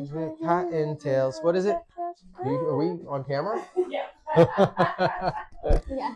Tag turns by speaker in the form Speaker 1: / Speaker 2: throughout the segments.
Speaker 1: Trees with cottontails. What is it? Are we on camera?
Speaker 2: Yeah.
Speaker 3: Yeah.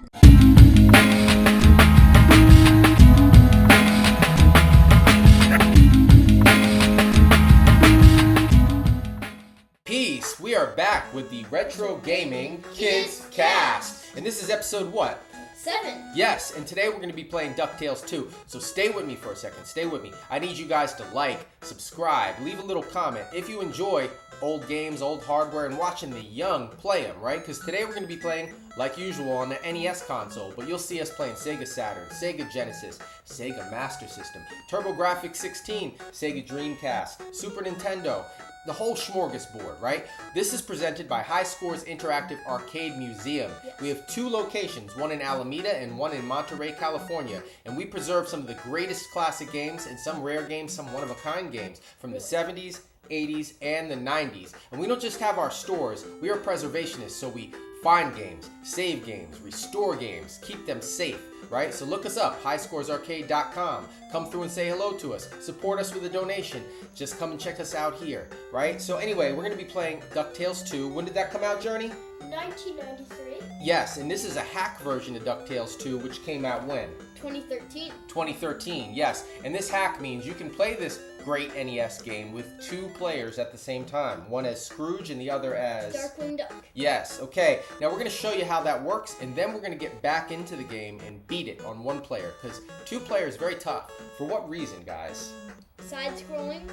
Speaker 1: Peace. We are back with the RetroGaming KidsCast. And this is episode what?
Speaker 3: 7.
Speaker 1: Yes, and today we're going to be playing DuckTales 2. So stay with me for a second. Stay with me. I need you guys to like, subscribe, leave a little comment if you enjoy old games, old hardware, and watching the young play them, right? Because today we're going to be playing, like usual, on the NES console. But you'll see us playing Sega Saturn, Sega Genesis, Sega Master System, TurboGrafx 16, Sega Dreamcast, Super Nintendo, the whole smorgasbord, right? This is presented by High Scores Interactive Arcade Museum.
Speaker 3: Yes.
Speaker 1: We have 2 locations, one in Alameda and one in Monterey, California. And we preserve some of the greatest classic games and some rare games, some one-of-a-kind games from the 70s, 80s, and the 90s. And we don't just have our stores, we are preservationists, so we find games, save games, restore games, keep them safe, right? So look us up, highscoresarcade.com. Come through and say hello to us. Support us with a donation. Just come and check us out here, right? So anyway, we're going to be playing DuckTales 2. When did that come out, Journey?
Speaker 3: 1993.
Speaker 1: Yes, and this is a hack version of DuckTales 2, which came out when?
Speaker 3: 2013.
Speaker 1: 2013, yes. And this hack means you can play this great NES game with 2 players at the same time. One as Scrooge and the other as...
Speaker 3: Darkwing Duck.
Speaker 1: Yes, okay. Now we're going to show you how that works, and then we're going to get back into the game and beat it on 1 player, because 2 players is very tough. For what reason, guys?
Speaker 3: Side-scrolling,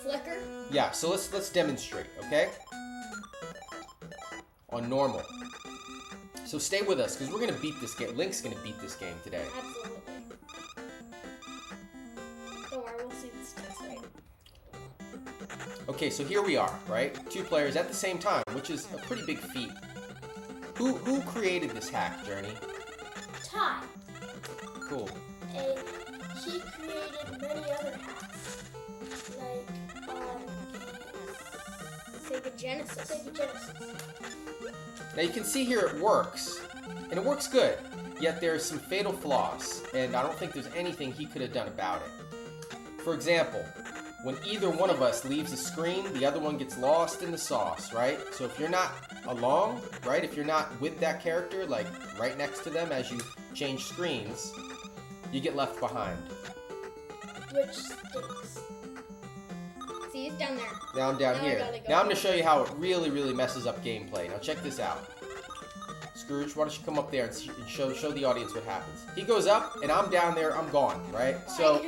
Speaker 3: flicker.
Speaker 1: Yeah, so let's demonstrate, okay? On normal. So stay with us, because we're going to beat this game. Link's going to beat this game today.
Speaker 3: Absolutely. Don't worry, we'll see this text right.
Speaker 1: Okay, so here we are, right? 2 players at the same time, which is a pretty big feat. Who created this hack, Journey?
Speaker 3: Ty.
Speaker 1: Cool.
Speaker 3: And he created many other hacks, like Sega Genesis.
Speaker 1: Now you can see here it works, and it works good, yet there's some fatal flaws, and I don't think there's anything he could have done about it. For example, when either one of us leaves the screen, the other one gets lost in the sauce, right? So if you're not along, right, if you're not with that character, like right next to them as you change screens, you get left behind.
Speaker 3: Which stinks. See, he's down there.
Speaker 1: Down
Speaker 3: Now I
Speaker 1: here.
Speaker 3: gotta go.
Speaker 1: Now I'm going to show you how it really, really messes up gameplay. Now check this out. Scrooge, why don't you come up there and show the audience what happens. He goes up, and I'm down there, I'm gone, right? So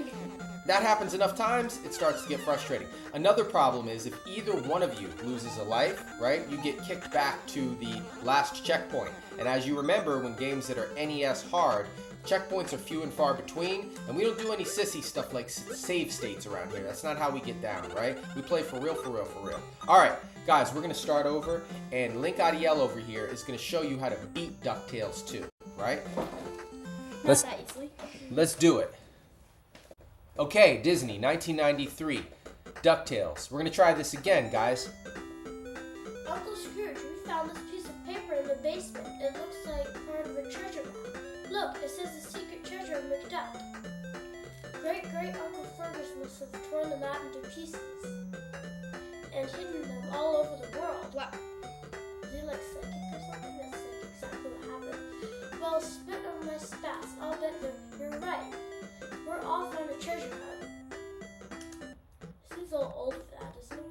Speaker 1: that happens enough times, it starts to get frustrating. Another problem is if either one of you loses a life, right, you get kicked back to the last checkpoint. And as you remember, when games that are NES hard, checkpoints are few and far between, and we don't do any sissy stuff like save states around here. That's not how we get down, right? We play for real, for real, for real. All right, guys, we're going to start over, and Link IDL over here is going to show you how to beat DuckTales 2, right?
Speaker 3: Not that easily.
Speaker 1: Let's do it. Okay, Disney, 1993, DuckTales. We're going to try this again, guys.
Speaker 4: Uncle Scrooge, we found this piece of paper in the basement. It looks like part of a treasure map. Look, it says the secret treasure of McDuck. Great-great-uncle Fergus must have torn the map into pieces and hidden them all over the world.
Speaker 3: Wow.
Speaker 4: Is he like psychic or something? That's like exactly what happened. Well, spit on my spats. I'll bet you're right. We're off on a treasure hunt. Seems a little old for that, doesn't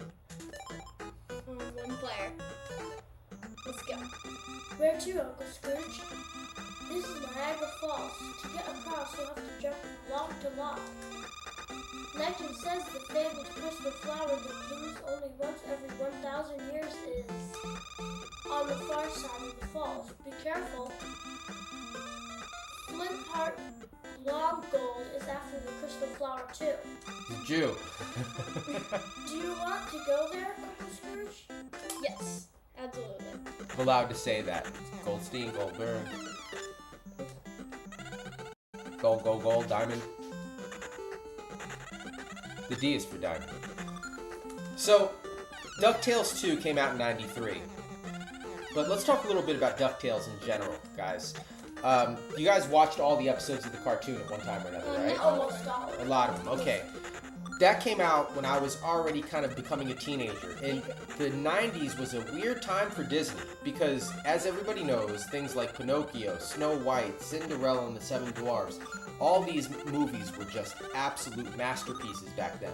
Speaker 4: he?
Speaker 3: 1 player. Let's go.
Speaker 4: Where to, Uncle Scrooge? This is Niagara Falls. To get across, you'll have to jump from log to log. Legend says the fabled crystal flower that blooms only once every 1,000 years is on the far side of the falls. Be careful. Flint Heart Long Gold is after the crystal flower too.
Speaker 1: Jew.
Speaker 4: Do you want to go there, Uncle Scrooge?
Speaker 3: Yes, absolutely.
Speaker 1: I'm allowed to say that. Goldstein, Goldberg. Gold, gold, gold, diamond. The D is for diamond. So, DuckTales 2 came out in 93. But let's talk a little bit about DuckTales in general, guys. You guys watched all the episodes of the cartoon at one time or another, right?
Speaker 4: Almost all.
Speaker 1: A lot of them, okay. that came out when I was already kind of becoming a teenager. And the 90s was a weird time for Disney because, as everybody knows, things like Pinocchio, Snow White, Cinderella and the Seven Dwarfs, all these movies were just absolute masterpieces back then.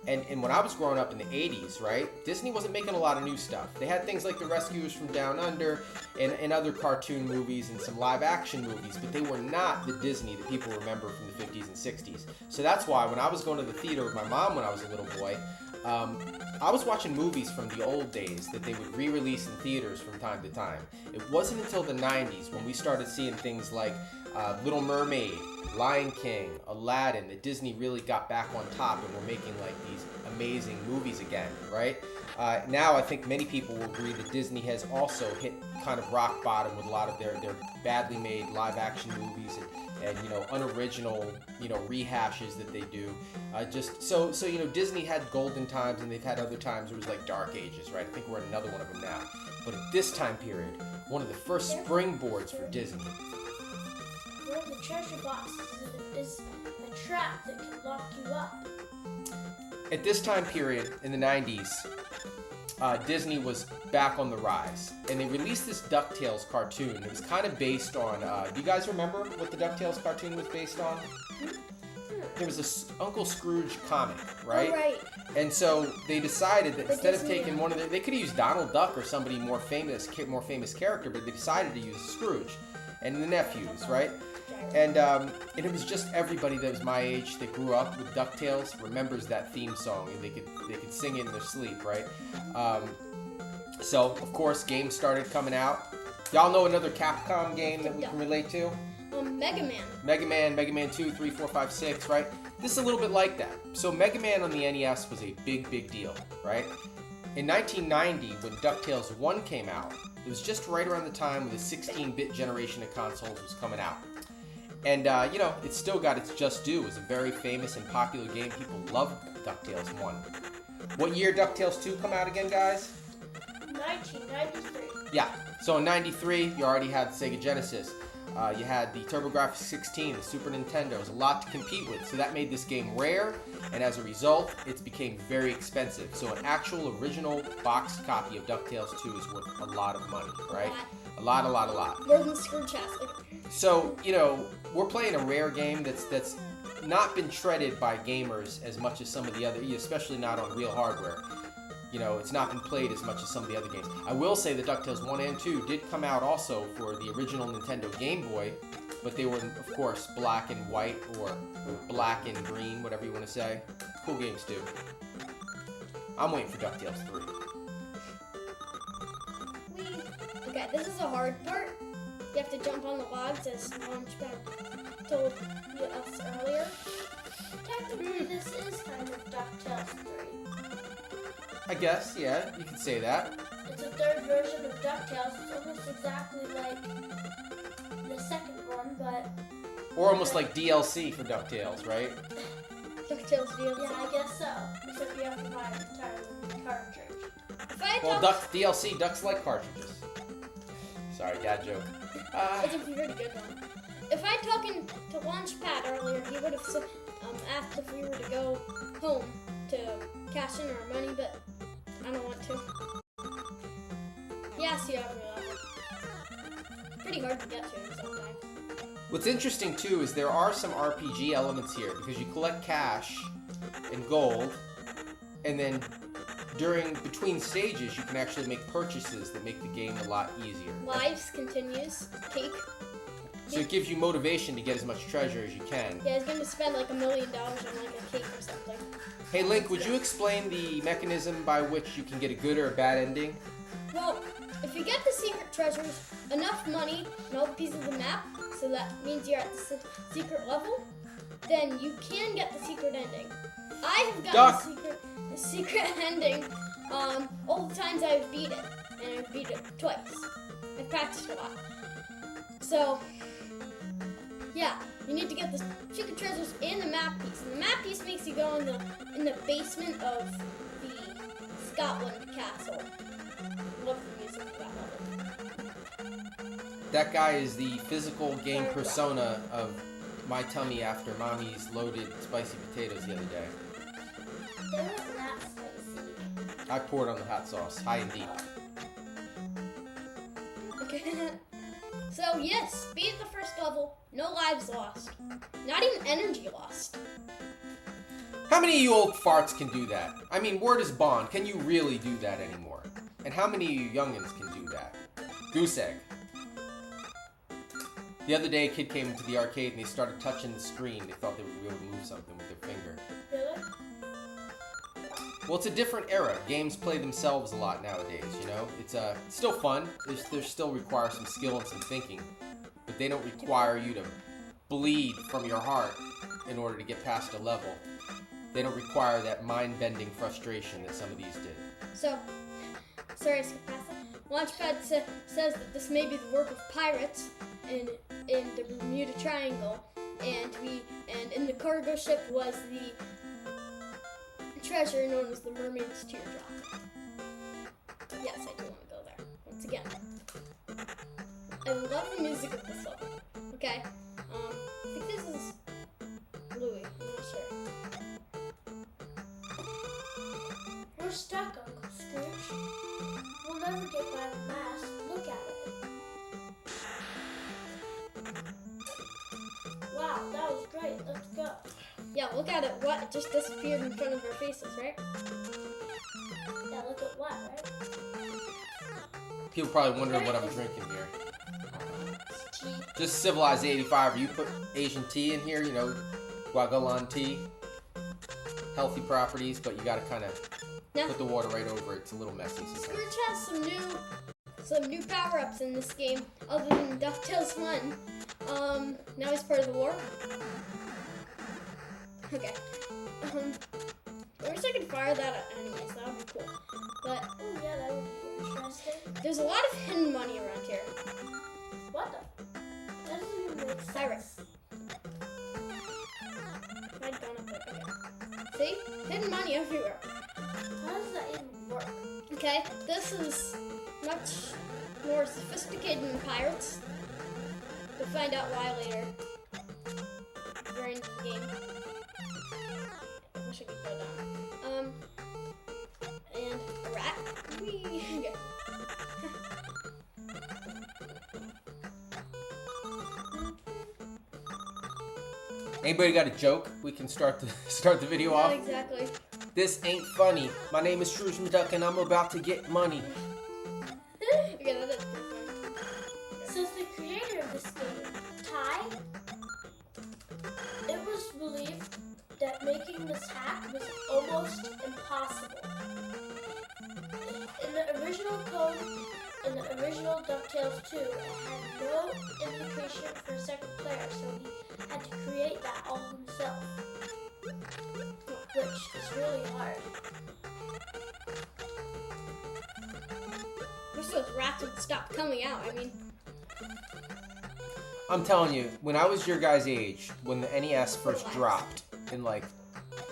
Speaker 1: And when I was growing up in the 80s, right, Disney wasn't making a lot of new stuff. They had things like The Rescuers from Down Under and other cartoon movies and some live action movies, but they were not the Disney that people remember from the 50s and 60s. So that's why when I was going to the theater with my mom when I was a little boy, I was watching movies from the old days that they would re-release in theaters from time to time. It wasn't until the 90s when we started seeing things like Little Mermaid, Lion King, Aladdin, that Disney really got back on top and were making like these amazing movies again, right? Now I think many people will agree that Disney has also hit kind of rock bottom with a lot of their badly made live action movies and you know, unoriginal, you know, rehashes that they do. So you know, Disney had golden times and they've had other times where it was like dark ages, right? I think we're in another one of them now. But at this time period, one of the first springboards for Disney.
Speaker 4: One of the treasure boxes is a trap that can lock you up.
Speaker 1: At this time period in the 90s, Disney was back on the rise, and they released this DuckTales cartoon. It was kind of based on, do you guys remember what the DuckTales cartoon was based on? There was a Uncle Scrooge comic, right?
Speaker 3: Oh, right.
Speaker 1: And so they decided that instead of
Speaker 3: Disney
Speaker 1: taking one of their, they could have used Donald Duck or somebody more famous character, but they decided to use Scrooge and the nephews, right? And it was just everybody that was my age that grew up with DuckTales remembers that theme song, and they could sing it in their sleep, right? So of course games started coming out. Y'all know another Capcom game that we can relate to?
Speaker 3: Mega Man.
Speaker 1: Mega Man 2, 3, 4, 5, 6, right? This is a little bit like that. So Mega Man on the NES was a big deal, right? In 1990, when DuckTales 1 came out, it was just right around the time when the 16-bit generation of consoles was coming out. And, you know, it still got its just due. It was a very famous and popular game. People loved DuckTales 1. What year DuckTales 2 come out again, guys?
Speaker 4: 1993.
Speaker 1: Yeah. So in 93, you already had the Sega Genesis. You had the TurboGrafx 16, the Super Nintendo. There was a lot to compete with. So that made this game rare. And as a result, it became very expensive. So an actual original boxed copy of DuckTales 2 is worth a lot of money, right? A lot.
Speaker 3: More than Scrooge has.
Speaker 1: So, you know, we're playing a rare game that's not been treaded by gamers as much as some of the other, especially not on real hardware. You know, it's not been played as much as some of the other games. I will say that DuckTales 1 and 2 did come out also for the original Nintendo Game Boy, but they were, of course, black and white or black and green, whatever you want to say. Cool games, too. I'm waiting for DuckTales 3.
Speaker 3: Okay, this is a hard part. You have to jump on the logs, as Launchpad told us earlier.
Speaker 4: Technically, this is kind of DuckTales 3.
Speaker 1: I guess, yeah, you could say that.
Speaker 4: It's a third version of DuckTales. It's almost exactly like the second one, but...
Speaker 1: Or almost like DLC for DuckTales, right?
Speaker 3: DuckTales DLC.
Speaker 4: Yeah, I guess so. Except you have to buy an entire cartridge.
Speaker 1: Well, DLC, ducks like cartridges. Sorry, dad joke.
Speaker 3: It's a pretty good one. If I talking to Launchpad earlier, he would have asked if we were to go home to cash in our money, but I don't want to. He asked you every level. Pretty hard to get to him sometimes.
Speaker 1: What's interesting too is there are some RPG elements here because you collect cash and gold, and then between stages you can actually make purchases that make the game a lot easier.
Speaker 3: Lives continues. Cake.
Speaker 1: So it gives you motivation to get as much treasure as you can.
Speaker 3: Yeah, he's going to spend like $1 million on like a cake or something.
Speaker 1: Hey Link, would you explain the mechanism by which you can get a good or a bad ending?
Speaker 3: Well, if you get the secret treasures, enough money, and all the pieces of the map, so that means you're at the secret level, then you can get the secret ending. I have gotten the secret ending all the times I've beat it, and I've beat it twice. I've practiced a lot. So, yeah, you need to get the secret treasures and the map piece. And the map piece makes you go in the basement of the Scotland castle. Love the music of that level.
Speaker 1: That guy is the physical game persona of my tummy after mommy's loaded spicy potatoes the other day.
Speaker 4: They weren't that spicy.
Speaker 1: I poured on the hot sauce, high and deep.
Speaker 3: Okay. So yes, beat the first level, no lives lost. Not even energy lost.
Speaker 1: How many of you old farts can do that? I mean, word is bond. Can you really do that anymore? And how many of you youngins can do that? Goose egg. The other day, a kid came into the arcade and they started touching the screen. They thought they would be able to move something with their finger.
Speaker 4: Really?
Speaker 1: Well, it's a different era. Games play themselves a lot nowadays, you know? It's still fun. They still require some skill and some thinking. But they don't require you to bleed from your heart in order to get past a level. They don't require that mind-bending frustration that some of these did.
Speaker 3: So, sorry, I skipped past that. Launchpad says that this may be the work of pirates in the Bermuda Triangle, and in the cargo ship was the treasure known as the Mermaid's Teardrop. Yes, I do want to go there once again. I love the music of this level. Okay, I think this is Louis. I'm not sure.
Speaker 4: We're stuck, Uncle Scrooge. We'll never get by the mask. Look at it. Wow, that was great. Let's go.
Speaker 3: Yeah, look at it. What? It just disappeared in front of our faces, right?
Speaker 4: Yeah, look at what, right?
Speaker 1: People probably wondering what I'm drinking here.
Speaker 4: It's tea.
Speaker 1: Just civilized 85. You put Asian tea in here, you know, Guagalan tea. Healthy properties, but you gotta kind of put the water right over it. It's a little messy sometimes.
Speaker 3: Scrooge has some new power-ups in this game, other than DuckTales 1. Now he's part of the war. Okay. I wish I could fire that at enemies. That would be cool. But
Speaker 4: Oh, yeah, that would be interesting.
Speaker 3: there's a lot of hidden money around here.
Speaker 4: What the? That doesn't even make sense.
Speaker 3: Pirates. If I'd gone up there. Okay. See? Hidden money everywhere.
Speaker 4: How does that even work?
Speaker 3: Okay, this is much more sophisticated than pirates. You'll find out why later. During the game. I wish I could go down. And a rat. Whee! Okay.
Speaker 1: Anybody got a joke? We can start the video
Speaker 3: Not
Speaker 1: off.
Speaker 3: exactly.
Speaker 1: This ain't funny. My name is Scrooge McDuck and I'm about to get money.
Speaker 3: Okay, that is pretty fun.
Speaker 4: Says the creator of this game, Ty, it was believed that making this hack was almost impossible. In the original code, in the original DuckTales 2, it had no indication for a second player, so he had to create that all himself, which is really hard.
Speaker 3: Wish those rats would stop coming out. I mean,
Speaker 1: I'm telling you, when I was your guys' age, when the NES first dropped in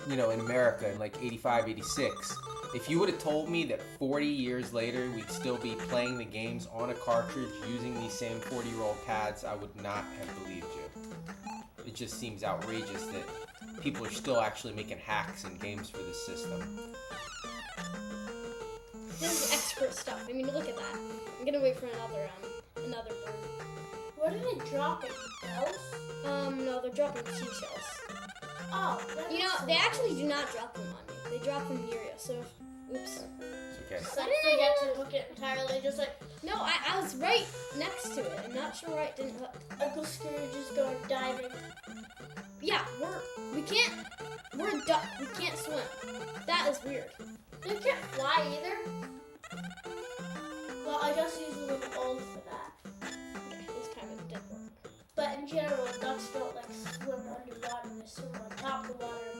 Speaker 1: in America in 85, 86, if you would have told me that 40 years later we'd still be playing the games on a cartridge using these same 40-year-old pads, I would not have believed you. It just seems outrageous that people are still actually making hacks and games for this system.
Speaker 3: this is expert stuff. I mean, look at that. I'm gonna wait for another bird.
Speaker 4: What are they dropping? Bells?
Speaker 3: No, they're dropping seashells.
Speaker 4: Oh, that
Speaker 3: You
Speaker 4: makes
Speaker 3: know, they
Speaker 4: sense.
Speaker 3: actually do not drop them on you. They drop them near you. So, oops.
Speaker 1: It's okay.
Speaker 4: It's like forget to hook it entirely, just like
Speaker 3: No, I was right next to it. I'm not sure why it didn't hook.
Speaker 4: Uncle Scrooge is going diving.
Speaker 3: Yeah, we're a duck. We can't swim. That is weird.
Speaker 4: They can't fly either. Well, I guess he's a little old for that.
Speaker 3: Okay, this time it did work.
Speaker 4: But in general, ducks don't like swim underwater. They swim on top of the water,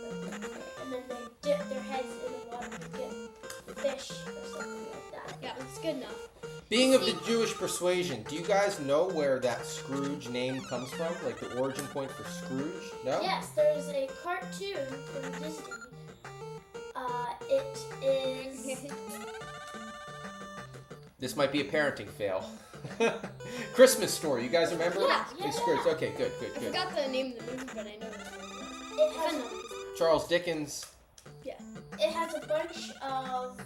Speaker 4: and then they dip their heads in the water to get fish or something like that.
Speaker 3: Yeah, it's good enough.
Speaker 1: Being of the Jewish persuasion, do you guys know where that Scrooge name comes from? Like the origin point for Scrooge? No?
Speaker 4: Yes, there's a cartoon from Disney. It is.
Speaker 1: This might be a parenting fail. Christmas Story, you guys remember?
Speaker 3: Yeah,
Speaker 1: It's Scrooge. Okay, good.
Speaker 3: I forgot the name of the movie, but I know the movie.
Speaker 4: It has
Speaker 1: Charles Dickens.
Speaker 3: Yeah.
Speaker 4: It has a bunch of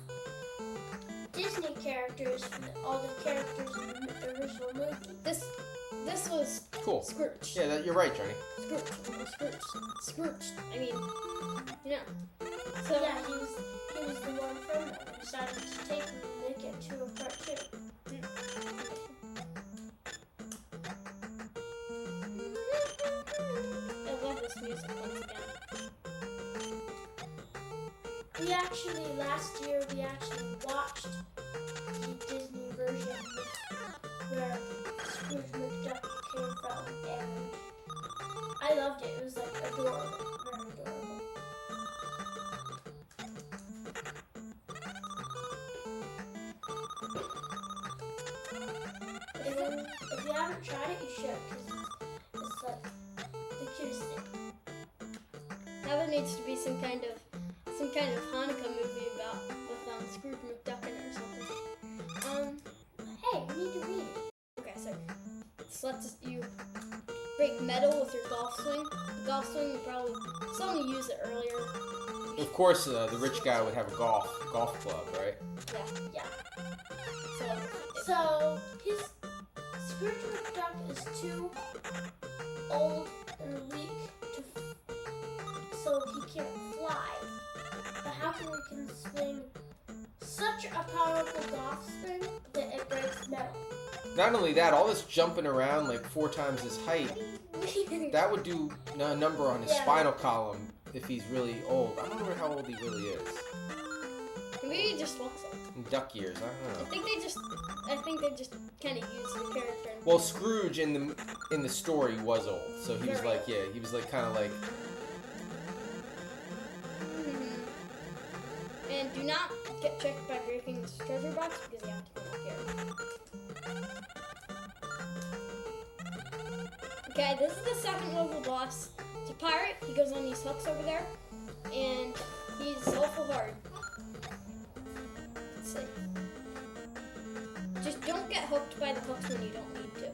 Speaker 4: Disney characters from all the characters in the original movie.
Speaker 3: This was
Speaker 1: Cool.
Speaker 3: Scrooge.
Speaker 1: Yeah, you're right, Johnny.
Speaker 3: Scrooge. I mean, you know. So
Speaker 4: Yeah, he was the one from them. They decided to take him and make it into a cartoon.
Speaker 3: I love this music once again.
Speaker 4: Last year we actually watched the Disney version where Scrooge McDuck came from, and I loved it. It was like adorable, very adorable. If you haven't tried it, you should, because it's like the cutest thing.
Speaker 3: Now there needs to be some kind of Hanukkah movie with Scrooge McDuck in it or something.
Speaker 4: Hey, we need to read it.
Speaker 3: Okay, so let's you break metal with your golf swing. The golf swing would probably someone used it earlier.
Speaker 1: Of course, the rich guy would have a golf club, right?
Speaker 3: Yeah.
Speaker 4: So his Scrooge McDuck is too old and weak so he can't fly. But how can we swing such a powerful golf swing that it breaks metal?
Speaker 1: Not only that, all this jumping around like 4 times his height, that would do a number on his spinal column if he's really old. I don't know how old he really is.
Speaker 3: Maybe he just looks old.
Speaker 1: In duck years, I don't know.
Speaker 3: I think they just kind of used the character.
Speaker 1: Well, Scrooge in the story was old, so he was
Speaker 3: Very
Speaker 1: like, he was like kind of like.
Speaker 3: And do not get tricked by breaking this treasure box because you have to come up here. Okay, this is the second level boss. It's a pirate. He goes on these hooks over there, and he's awful hard. Let's see. Just don't get hooked by the hooks when you don't need to.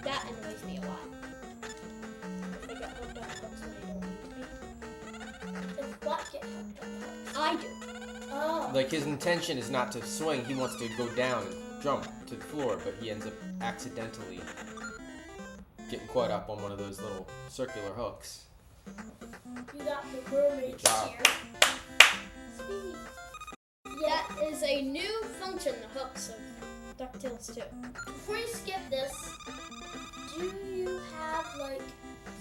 Speaker 3: That annoys me a lot. If they get hooked on hooks when they don't need to be.
Speaker 4: If what get hooked on hooks?
Speaker 3: I do.
Speaker 4: Oh.
Speaker 1: Like his intention is not to swing; he wants to go down and jump to the floor, but he ends up accidentally getting caught up on one of those little circular hooks.
Speaker 4: You got the mermaid
Speaker 1: job.
Speaker 4: here. Sweet.
Speaker 3: That is a new function, the hooks of DuckTales 2.
Speaker 4: Before you skip this, do you have like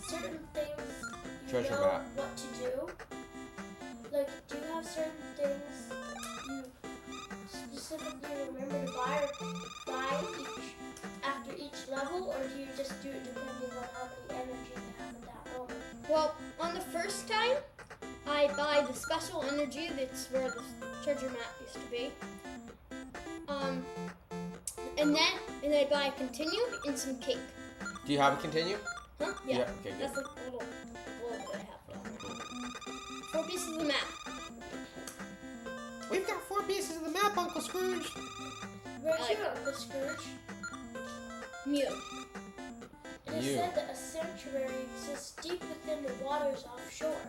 Speaker 4: certain things you
Speaker 1: Treasure
Speaker 4: know
Speaker 1: map.
Speaker 4: what to do? Like, do you have certain things you specifically remember to buy after each level, or do you just do it depending on how many energy you have at that moment?
Speaker 3: Well, on the first time, I buy the special energy that's where the treasure map used to be. And then I buy a continue and some cake.
Speaker 1: Do you have a continue?
Speaker 3: Huh? Yeah.
Speaker 1: Okay, good.
Speaker 3: That's like a little globe that I have down there. 4 pieces of the map.
Speaker 1: We've got 4 pieces of the map, Uncle Scrooge.
Speaker 4: Where's
Speaker 3: like
Speaker 4: your
Speaker 3: it.
Speaker 4: Uncle Scrooge?
Speaker 3: Mew.
Speaker 4: It is
Speaker 1: You.
Speaker 4: said that a sanctuary exists deep within the waters offshore.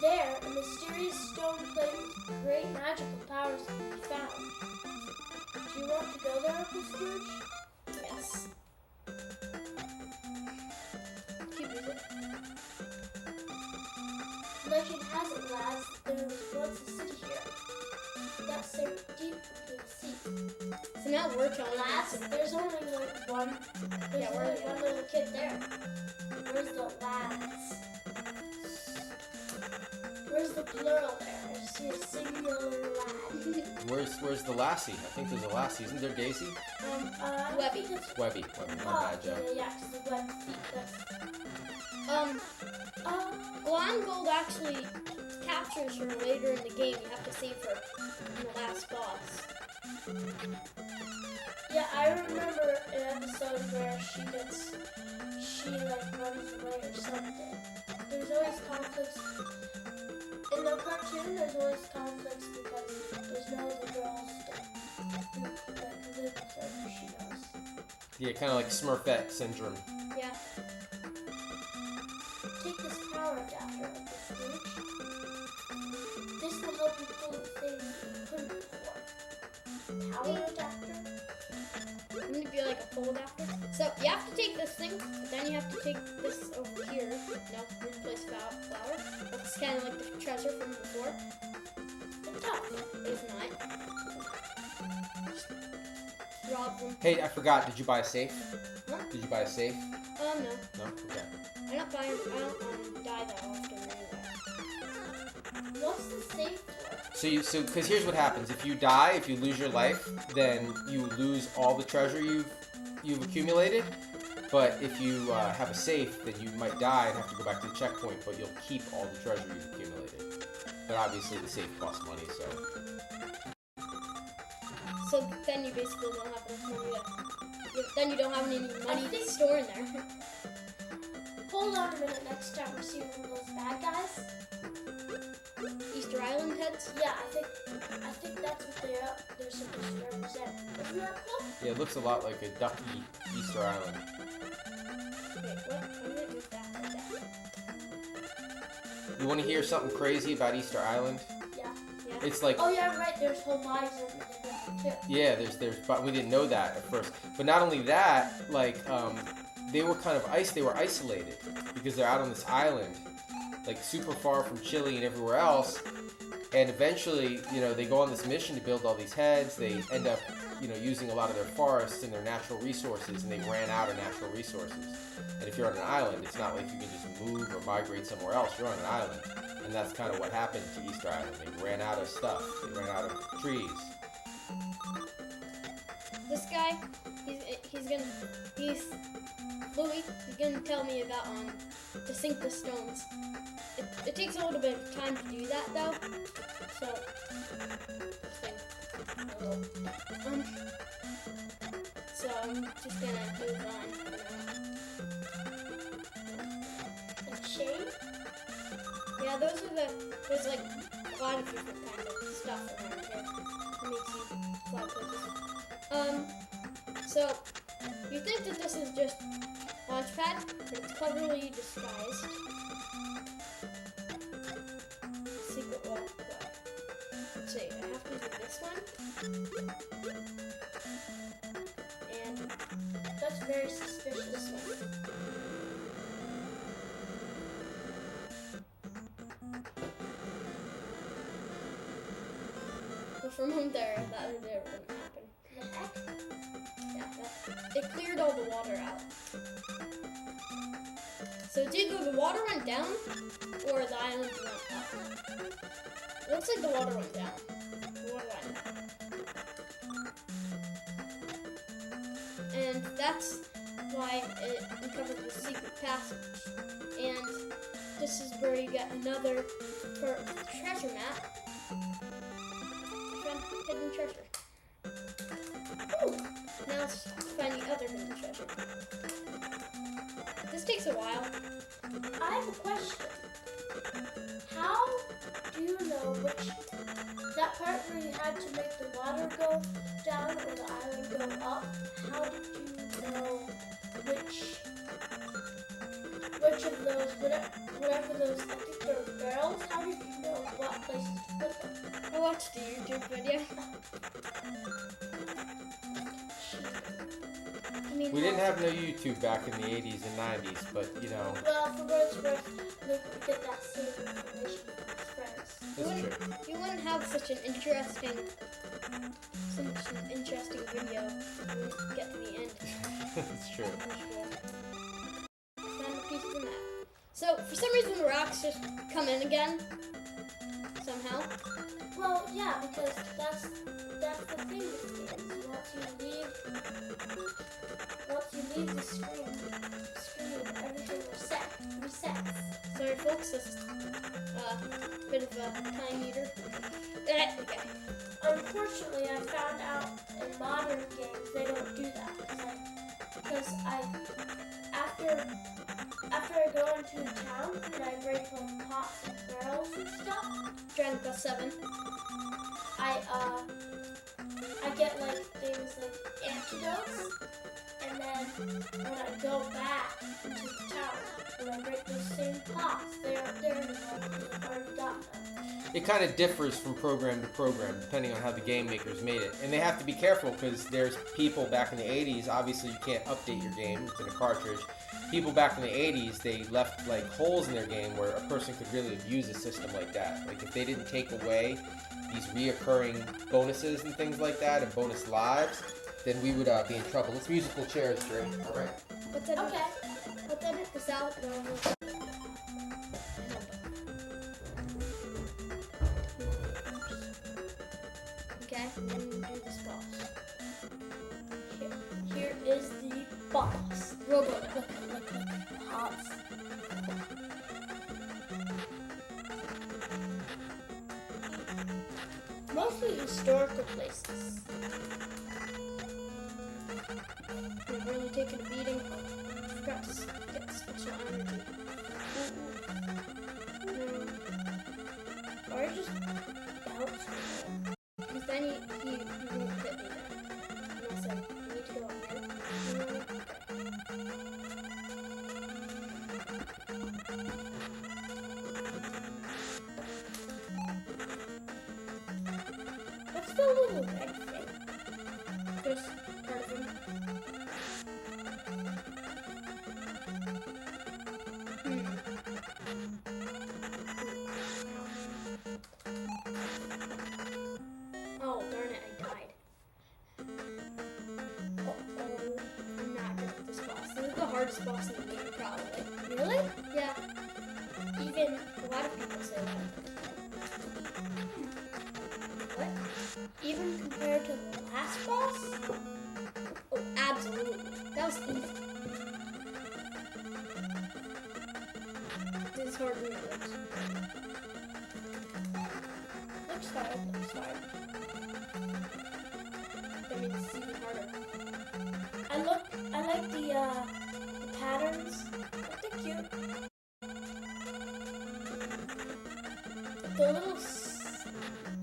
Speaker 4: There, a mysterious stone plate with great magical powers can be found. Do you want to go there, Uncle Scrooge?
Speaker 3: Yes. Cute music.
Speaker 4: Legend has it, lads, there was once a city here that sank deep into the sea.
Speaker 3: So now we're telling
Speaker 4: Lads,
Speaker 3: you.
Speaker 4: there's only like one. There's
Speaker 3: Yeah,
Speaker 4: only one little kid there. Where's the lads? Where's the plural there? I just see a singular lad.
Speaker 1: Where's the lassie? I think there's a lassie. Isn't there Daisy?
Speaker 3: Webby.
Speaker 1: Webby. My bad, Joe.
Speaker 4: Yeah, because the web feet.
Speaker 3: Blonde Gold actually captures her later in the game. You have to save her in the last boss.
Speaker 4: Yeah, I remember an episode where she runs away or something. There's always conflicts. In the cartoon, there's always conflicts because there's no other girls who live with her who she knows.
Speaker 1: Yeah, kind of like Smurfette syndrome.
Speaker 3: Yeah.
Speaker 4: Take this power adapter, Uncle Scrooge. power adapter?
Speaker 3: Wouldn't it be like a pole adapter? So you have to take this thing, but then you have to take this over here. No, replace flower. That's kind of like the treasure from before.
Speaker 4: It's tough.
Speaker 3: It's not. Just rob them.
Speaker 1: Hey, I forgot. Did you buy a safe?
Speaker 3: Huh?
Speaker 1: Did you buy a safe?
Speaker 3: No.
Speaker 1: No? Okay.
Speaker 3: I don't die that often anyway.
Speaker 4: What's the safe for?
Speaker 1: Because here's what happens. If you die, if you lose your life, then you lose all the treasure you've accumulated. But if you have a safe, then you might die and have to go back to the checkpoint, but you'll keep all the treasure you've accumulated. But obviously the safe costs money, so...
Speaker 3: So then you basically don't have enough money then you don't have any money to store in there.
Speaker 4: Hold on a minute, next time we see one of those bad guys.
Speaker 3: Easter Island heads?
Speaker 4: Yeah, I think that's what they're supposed to represent. Isn't that cool?
Speaker 1: Yeah, it looks a lot like a ducky Easter Island.
Speaker 3: Wait, what? How did it do that like that?
Speaker 1: You want to hear something crazy about Easter Island?
Speaker 4: Yeah.
Speaker 3: Yeah.
Speaker 1: It's like...
Speaker 4: Oh yeah, right, there's whole bodies and everything too.
Speaker 1: Yeah, but we didn't know that at first. But not only that, like, they were isolated because they're out on this island, like super far from Chile and everywhere else. And eventually, they go on this mission to build all these heads. They end up, using a lot of their forests and their natural resources, and they ran out of natural resources. And if you're on an island, it's not like you can just move or migrate somewhere else. You're on an island. And that's kind of what happened to Easter Island. They ran out of stuff. They ran out of trees.
Speaker 3: This guy, Louis, he's gonna tell me about to sink the stones. It takes a little bit of time to do that though. So so I'm just gonna move on for now.
Speaker 4: Like shade?
Speaker 3: Yeah, there's like a lot of different kinds of stuff around here. It makes you fly places. So you think that this is just Launchpad, but it's cleverly disguised. Secret wall. Let's see, I have to do this one. And
Speaker 4: That's very suspicious.
Speaker 3: this one. But from home there wouldn't happen.
Speaker 4: The heck?
Speaker 3: Yeah, it cleared all the water out. So it's either the water went down or the island went up. It looks like the water went down. The water went up. And that's why it uncovered the secret passage. And this is where you get another treasure map. Hidden treasure. Ooh. Now let's find the other hidden treasure. This takes a while.
Speaker 4: I have a question. How do you know that part where you had to make the water go down or the island go up? How did you know which of those, whatever those, I think they're barrels, how did you know what places to put them?
Speaker 3: I watched a YouTube video.
Speaker 1: We didn't have no YouTube back in the 80s and 90s, but,
Speaker 4: Well, for what it's worth, Luke would get that same information from his friends.
Speaker 1: That's true.
Speaker 3: You wouldn't have such an interesting video when you get to the end.
Speaker 1: That's true.
Speaker 3: Found a piece of the map. So, for some reason, the rocks just come in again. Somehow.
Speaker 4: Well, yeah, because that's the thing with games. Once you leave the screen, everything resets.
Speaker 3: Sorry, folks, this is a bit of a time eater. Okay.
Speaker 4: Unfortunately, I found out in modern games they don't do that because after I go into a town and I break like pots and barrels and stuff,
Speaker 3: Dragon Quest 7.
Speaker 4: I get like things like antidotes and then when I go back into the tower, when I break those same pots, they're already got them.
Speaker 1: It kind of differs from program to program, depending on how the game makers made it. And they have to be careful, because there's people back in the 80s, obviously you can't update your game, it's in a cartridge. People back in the 80s, they left like holes in their game where a person could really use a system like that. Like if they didn't take away these reoccurring bonuses and things like that, and bonus lives, then we would be in trouble. It's musical chairs, Dre. All right.
Speaker 3: Let's edit this out. Okay, and do this boss.
Speaker 4: Here is the boss.
Speaker 3: Robo.
Speaker 4: Look, pots. Mostly historical places.
Speaker 3: We're really taking a beating. Forgot to get the special energy.
Speaker 4: Or just bounce.
Speaker 3: Because then he won't hit me then. Unless I need to go up there.
Speaker 4: What's the little red thing?
Speaker 3: There's part of him. Oh, darn it, I died. I'm not good at this boss. This is the hardest boss in the game, probably.
Speaker 4: Really?
Speaker 3: Yeah. Even a lot of people say that. What?
Speaker 4: Even compared to the last boss?
Speaker 3: Oh, absolutely. That was easy. This is harder than it looks.
Speaker 4: Looks hard.
Speaker 3: That means it's even harder.
Speaker 4: I like the patterns. They're cute. The little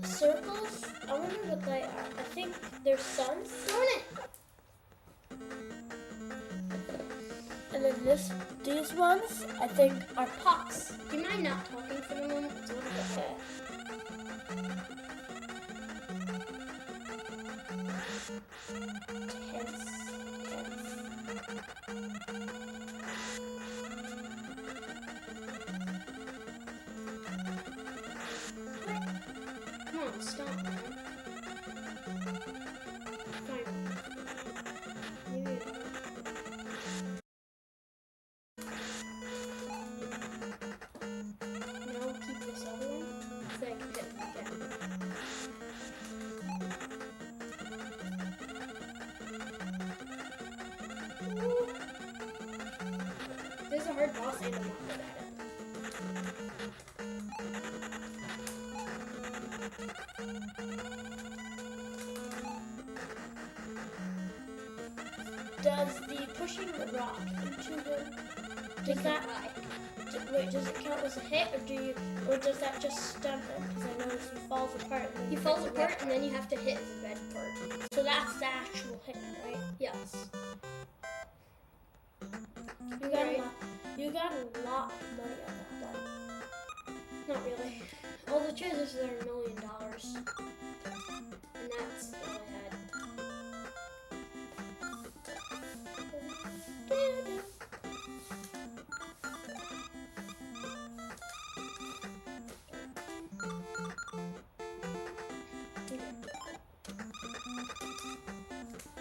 Speaker 4: circles, I wonder what they are. I think they're suns.
Speaker 3: Darn it!
Speaker 4: And then these ones, I think, are pots.
Speaker 3: Do you mind not talking for the moment? It's a little bit
Speaker 4: Okay. Tense.
Speaker 3: Come on, stop, man. Fine. Maybe it won't. Now keep this other one so I can hit it again. This is a hard boss and I'm not good at it.
Speaker 4: Does the pushing the rock into him, does it count as a hit, or does that just stun him? Because I noticed he falls apart.
Speaker 3: He falls apart and then you have to hit his red part.
Speaker 4: So that's the actual hit, right?
Speaker 3: Yes.
Speaker 4: You got a lot of money on that one.
Speaker 3: Not really. All the treasures are $1 million. And that's all I had.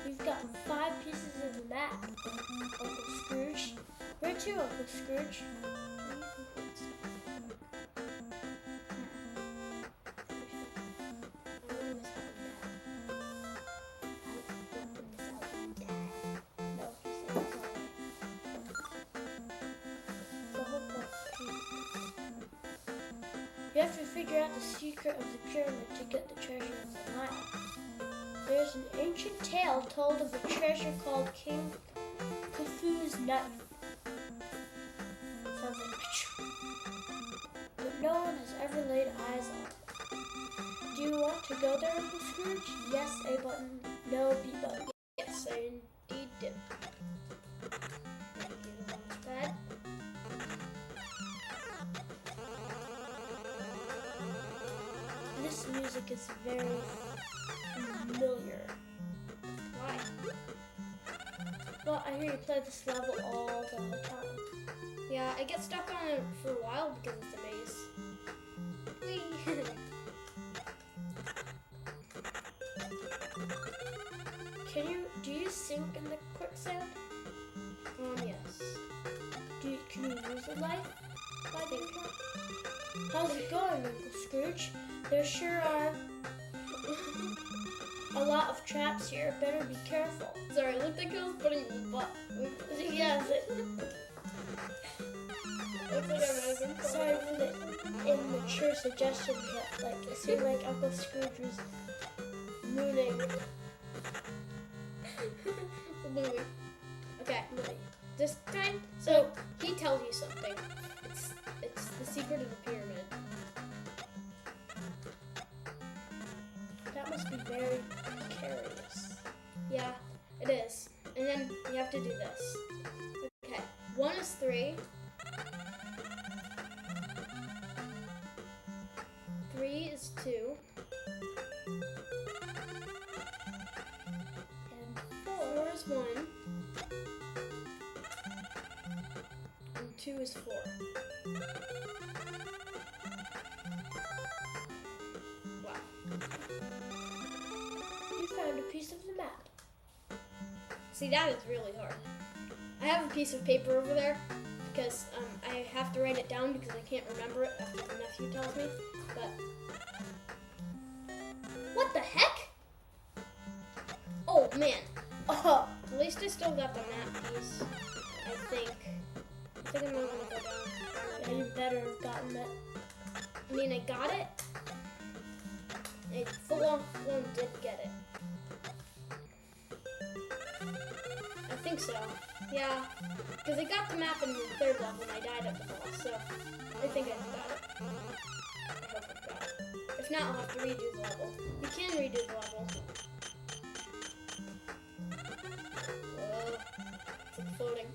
Speaker 4: You've got 5 pieces of the map, Uncle Scrooge. Where to, Uncle Scrooge? You have to figure out the secret of the pyramid to get the treasure of the Nile. There's an ancient tale told of a treasure called King Khufu's knife. Sounds like but no one has ever laid eyes on it. Do you want to go there, Uncle Scrooge? Yes, A button. No, B button.
Speaker 3: Yes, I indeed dip. Get a launch pad.
Speaker 4: This music is very familiar.
Speaker 3: Why?
Speaker 4: Well, I hear you play this level all the time.
Speaker 3: Yeah, I get stuck on it for a while because it's a maze. Whee!
Speaker 4: Do you sink in the quicksand?
Speaker 3: Yes.
Speaker 4: Can you lose a life? I think. How's it going, Uncle Scrooge? There sure are a lot of traps here. Better be careful.
Speaker 3: Sorry, it looked like I was putting the butt.
Speaker 4: Yes.
Speaker 3: Looks like I'm having
Speaker 4: Sorry for the immature suggestion, but like it seemed like Uncle Scrooge was mooning.
Speaker 3: Louis. Okay, this time, so he tells you something. It's the secret of the pyramid.
Speaker 4: That must be very precarious.
Speaker 3: Yeah, it is. And then you have to do this. Okay, 1 is 3. 3 is 2. And 4 is 1. And 2 is 4. Wow.
Speaker 4: You found a piece of the map.
Speaker 3: See, that is really hard. I have a piece of paper over there because I have to write it down because I can't remember it after the nephew tells me. But what the heck? Oh man.
Speaker 4: Oh,
Speaker 3: At least I still got the map piece. I think I'm not gonna go down.
Speaker 4: yeah, you better have gotten it.
Speaker 3: I mean, I got it. I full on did get it. I think so. Yeah, because I got the map in the 3rd level and I died at the boss, so I think I got it. I hope I got it. If not, I'll have to redo the level. You can redo the level. Whoa, it's like floating.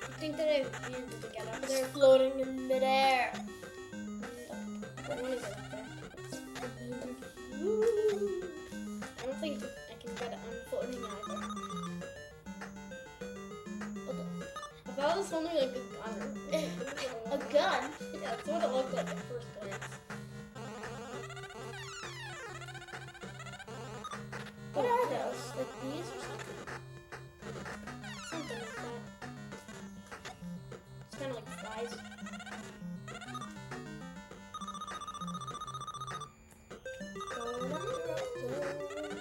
Speaker 3: I think that I'd be able to get up
Speaker 4: It's
Speaker 3: there.
Speaker 4: floating in midair.
Speaker 3: I want to get up there. I don't think I can get it unfolding either. I thought it was something like a gun.
Speaker 4: A gun?
Speaker 3: Yeah, that's what it looked like at first glance.
Speaker 4: What are those? Like bees or something?
Speaker 3: Something like that. It's kind of like flies.
Speaker 4: Going up the road.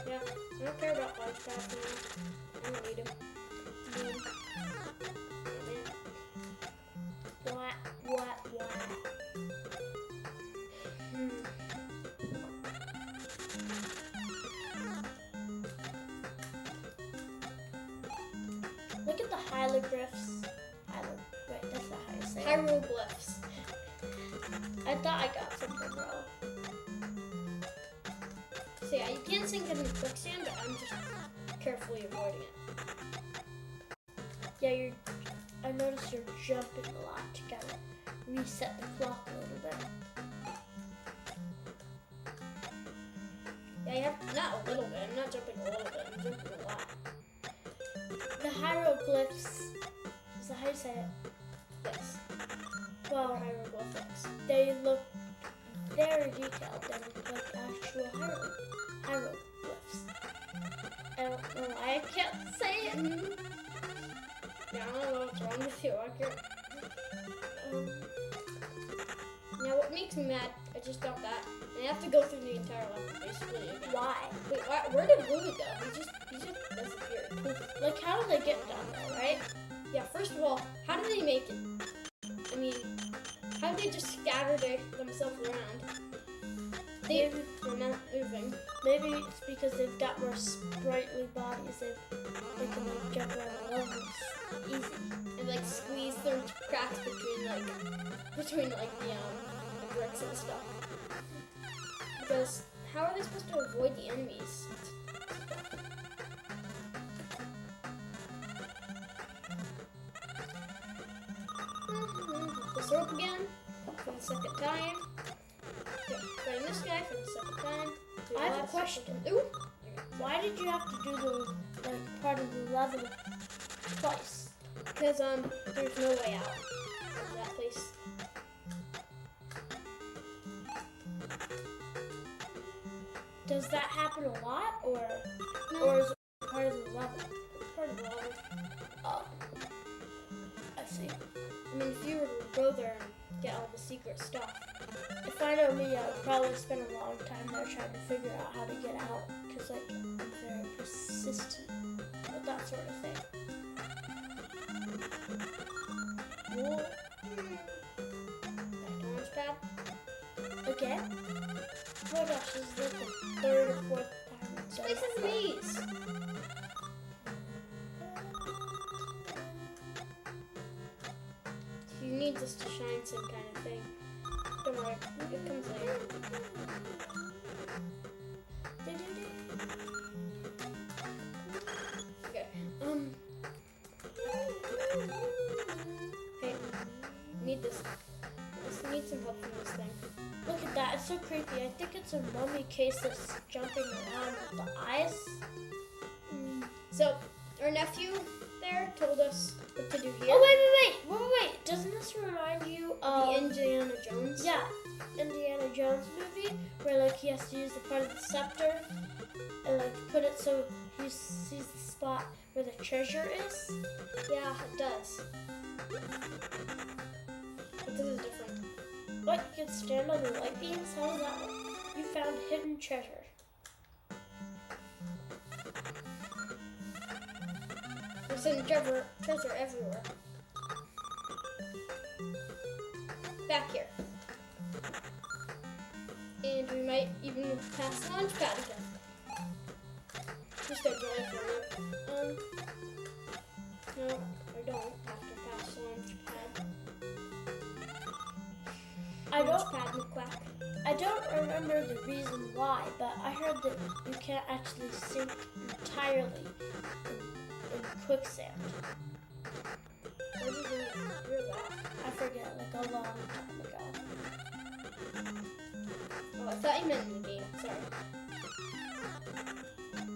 Speaker 3: Yeah, I don't care about life paths anymore. I don't need them.
Speaker 4: What? Look at the hieroglyphs. Wait, that's not how you say it.
Speaker 3: Hieroglyphs.
Speaker 4: I thought I got something wrong.
Speaker 3: So yeah, you can sink in the quicksand, but I'm just carefully avoiding it.
Speaker 4: Yeah, I noticed you're jumping a lot. You gotta reset the clock a little bit.
Speaker 3: Yeah, you have not a little bit. I'm not jumping a little bit. I'm jumping a lot.
Speaker 4: The hieroglyphs, is that how you say it?
Speaker 3: Yes.
Speaker 4: Well,
Speaker 3: Hieroglyphics.
Speaker 4: they look very detailed. They look like actual hieroglyphs. I don't know why I can't say it.
Speaker 3: Yeah, I don't know what's wrong with you, Rocker. Now, what makes me mad, I just got that. And I have to go through the entire level, basically, again.
Speaker 4: Why?
Speaker 3: Wait, where did Louie go? He just disappeared.
Speaker 4: Like, how do they get down there, right?
Speaker 3: Yeah, first of all, how did they make it? I mean, how did they just scatter themselves around? They're not moving.
Speaker 4: Maybe it's because they've got more sprightly bodies. They can like jump around levels easy.
Speaker 3: And like squeeze through cracks between the bricks and stuff. Because how are they supposed to avoid the enemies? This rope again for the second time. Okay, fighting this guy for the second time.
Speaker 4: I have a question.
Speaker 3: Ooh.
Speaker 4: Why did you have to do the part of the level twice?
Speaker 3: Because there's no way out of that place.
Speaker 4: Does that happen a lot, or
Speaker 3: No.
Speaker 4: or is it part of the level?
Speaker 3: Part of the level.
Speaker 4: Oh, I see.
Speaker 3: I mean, if you were to go there and get all the secret stuff.
Speaker 4: If I know me, I would probably spend a long time there trying to figure out how to get out, because like I'm very persistent with that sort of thing.
Speaker 3: Whoa. Back to launch pad.
Speaker 4: Again? Oh my gosh, this is like the third or fourth time it's
Speaker 3: This
Speaker 4: done
Speaker 3: place
Speaker 4: that.
Speaker 3: has maze. You need this to shine some kind of thing. Don't worry, it comes later. Okay, hey, need this. I need some help from this thing.
Speaker 4: Look at that, it's so creepy. I think it's a mummy case that's jumping around with the eyes.
Speaker 3: So, our nephew there told us what to do here.
Speaker 4: Oh, wait. Doesn't this remind you of
Speaker 3: The Indiana Jones?
Speaker 4: Yeah, Indiana Jones movie where like he has to use the part of the scepter and like put it so he sees the spot where the treasure is?
Speaker 3: Yeah, it does. But this is different.
Speaker 4: What? You can stand on the light beams? How does that work? You found hidden treasure.
Speaker 3: There's hidden treasure everywhere. Back here. And we might even pass the launch pad again. Just a drive for it. No, I don't have to pass the launch pad.
Speaker 4: I don't remember the reason why, but I heard that you can't actually sink entirely in quicksand.
Speaker 3: Where did you hear that?
Speaker 4: I forget, like a long time ago.
Speaker 3: Oh, I thought you meant in the game. Sorry.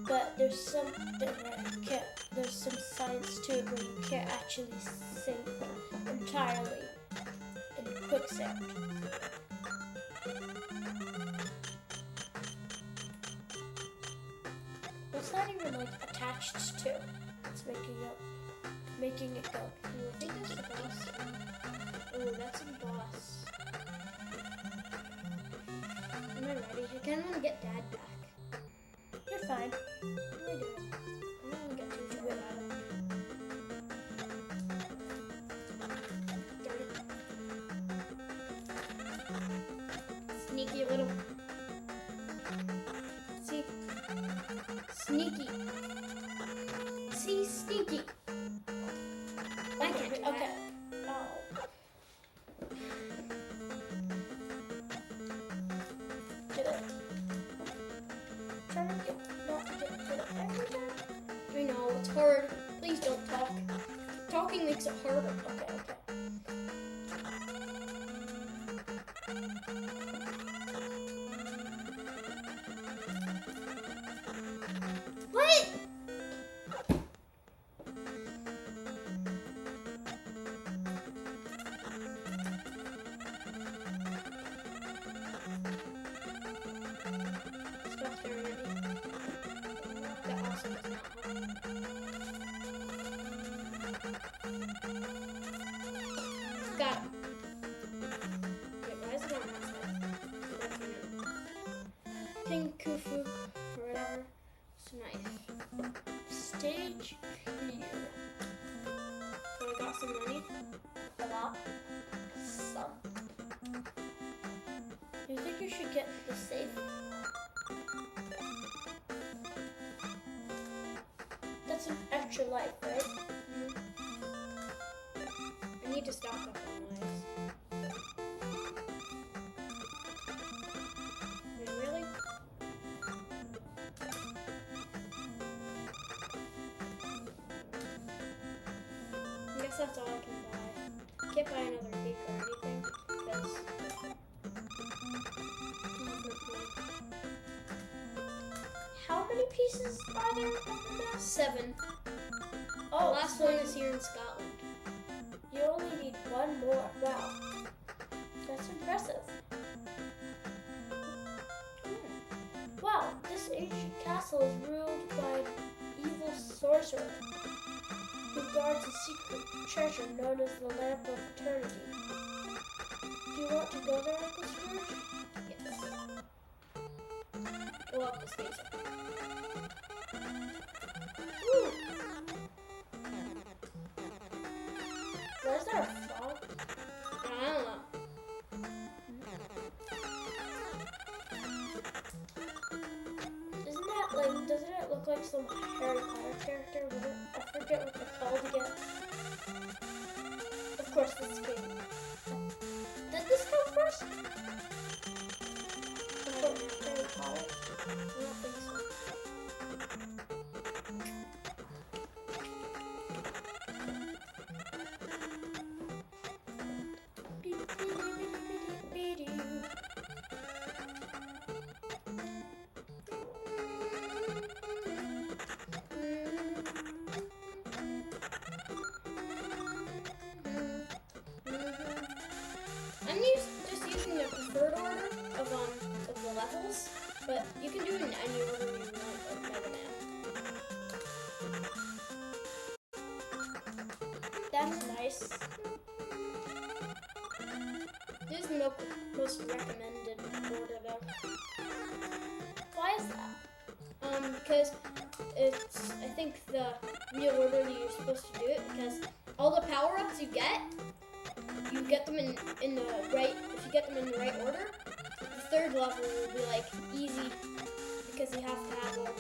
Speaker 4: But there's something where you can't, there's some science to it where you can't actually sink entirely in quicksand. What's that even like attached to? It's making it go.
Speaker 3: Oh, I think that's the boss. Oh, that's a boss. Am I ready? I kind of want to get Dad back.
Speaker 4: You're fine.
Speaker 3: How do I do it? I don't want to get too far out of it. Darn it. Sneaky little. See? Sneaky. See? Sneaky. I can't do that.
Speaker 4: Okay. Oh. Do it. Try to not get hit every time.
Speaker 3: I know, it's hard. Please don't talk. Talking makes it harder.
Speaker 4: Okay.
Speaker 3: What? Stop staring at me. That also does not help. Got him. Wait, why is it on that side? King Khufu, or whatever. It's a knife.
Speaker 4: Stage clear.
Speaker 3: So I got some money.
Speaker 4: A lot. Some. You think you should get the safe. That's an extra life, right?
Speaker 3: Mm-hmm. I need to stock up on lives. Really? I guess that's all I can buy. Can't buy another cake or anything because
Speaker 4: How many pieces are there of the map?
Speaker 3: 7.
Speaker 4: Oh,
Speaker 3: The last one is here in Scotland.
Speaker 4: You only need one more. Wow. That's impressive. Wow, this ancient castle is ruled by an evil sorcerer who guards a secret treasure known as the Lamp of Eternity. Do you want to go there, Uncle Scrooge?
Speaker 3: Yes. Go up the station.
Speaker 4: Ooh. Why is there a frog?
Speaker 3: I don't know.
Speaker 4: Isn't that like, doesn't it look like some Harry Potter character? I forget what they're called again. Of course, this game. Did this come first? Before Harry Potter?
Speaker 3: I don't think so. I'm just using the preferred order of the levels, but you can do it in any order you want of Mega Man.
Speaker 4: That's nice.
Speaker 3: This is the most recommended order though.
Speaker 4: Why is that?
Speaker 3: Because it's, I think, the real order that you're supposed to do it, because all the power-ups you get them in the right, if you get them in the right order, the third level will be like easy, because you have to have all the